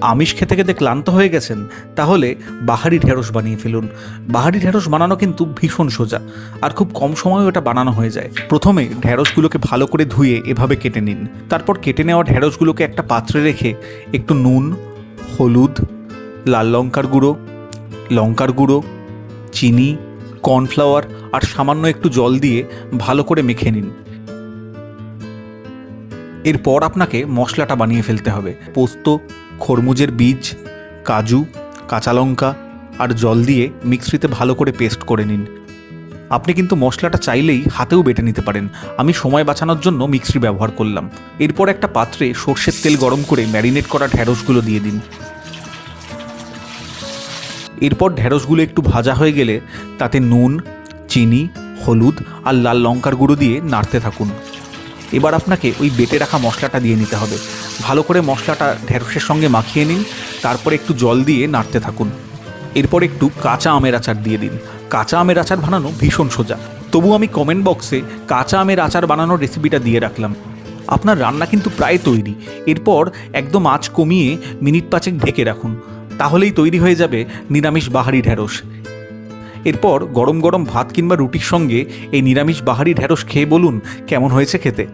আমিষ খেতে খেতে ক্লান্ত হয়ে গেছেন, তাহলে বাহারি ঢেঁড়স বানিয়ে ফেলুন। বাহারি ঢেঁড়স বানানো কিন্তু ভীষণ সোজা, আর খুব কম সময়ে ওটা বানানো হয়ে যায়। প্রথমে ঢেঁড়সগুলোকে ভালো করে ধুয়ে এভাবে কেটে নিন। তারপর কেটে নেওয়া ঢেঁড়সগুলোকে একটা পাত্রে রেখে একটু নুন, হলুদ, লাল লঙ্কার গুঁড়ো, চিনি, কর্নফ্লাওয়ার আর সামান্য একটু জল দিয়ে ভালো করে মেখে নিন। এরপর আপনাকে মশলাটা বানিয়ে ফেলতে হবে। পোস্ত, খরমুজের বীজ, কাজু, কাঁচা লঙ্কা আর জল দিয়ে মিক্সিতে ভালো করে পেস্ট করে নিন। আপনি কিন্তু মশলাটা চাইলেই হাতেও বেটে নিতে পারেন। আমি সময় বাঁচানোর জন্য মিক্সি ব্যবহার করলাম। এরপর একটা পাত্রে সর্ষের তেল গরম করে ম্যারিনেট করা ঢেঁড়সগুলো দিয়ে দিন। এরপর ঢেঁড়সগুলো একটু ভাজা হয়ে গেলে তাতে নুন, চিনি, হলুদ আর লাল লঙ্কার গুঁড়ো দিয়ে নাড়তে থাকুন। এবার আপনাকে ওই বেটে রাখা মশলাটা দিয়ে নিতে হবে। ভালো করে মশলাটা ঢেঁড়সের সঙ্গে মাখিয়ে নিন। তারপর একটু জল দিয়ে নাড়তে থাকুন। এরপর একটু কাঁচা আমের আচার দিয়ে দিন। কাঁচা আমের আচার বানানো ভীষণ সোজা, তবু আমি কমেন্ট বক্সে কাঁচা আমের আচার বানানোর রেসিপিটা দিয়ে রাখলাম। আপনার রান্না কিন্তু প্রায় তৈরি। এরপর একদম আঁচ কমিয়ে মিনিট 5 ঢেকে রাখুন, তাহলেই তৈরি হয়ে যাবে নিরামিষ বাহারি ঢেঁড়স। এরপর গরম গরম ভাত কিংবা রুটির সঙ্গে এই নিরামিষ বাহারি ঢেঁড়স খেয়ে বলুন কেমন হয়েছে খেতে।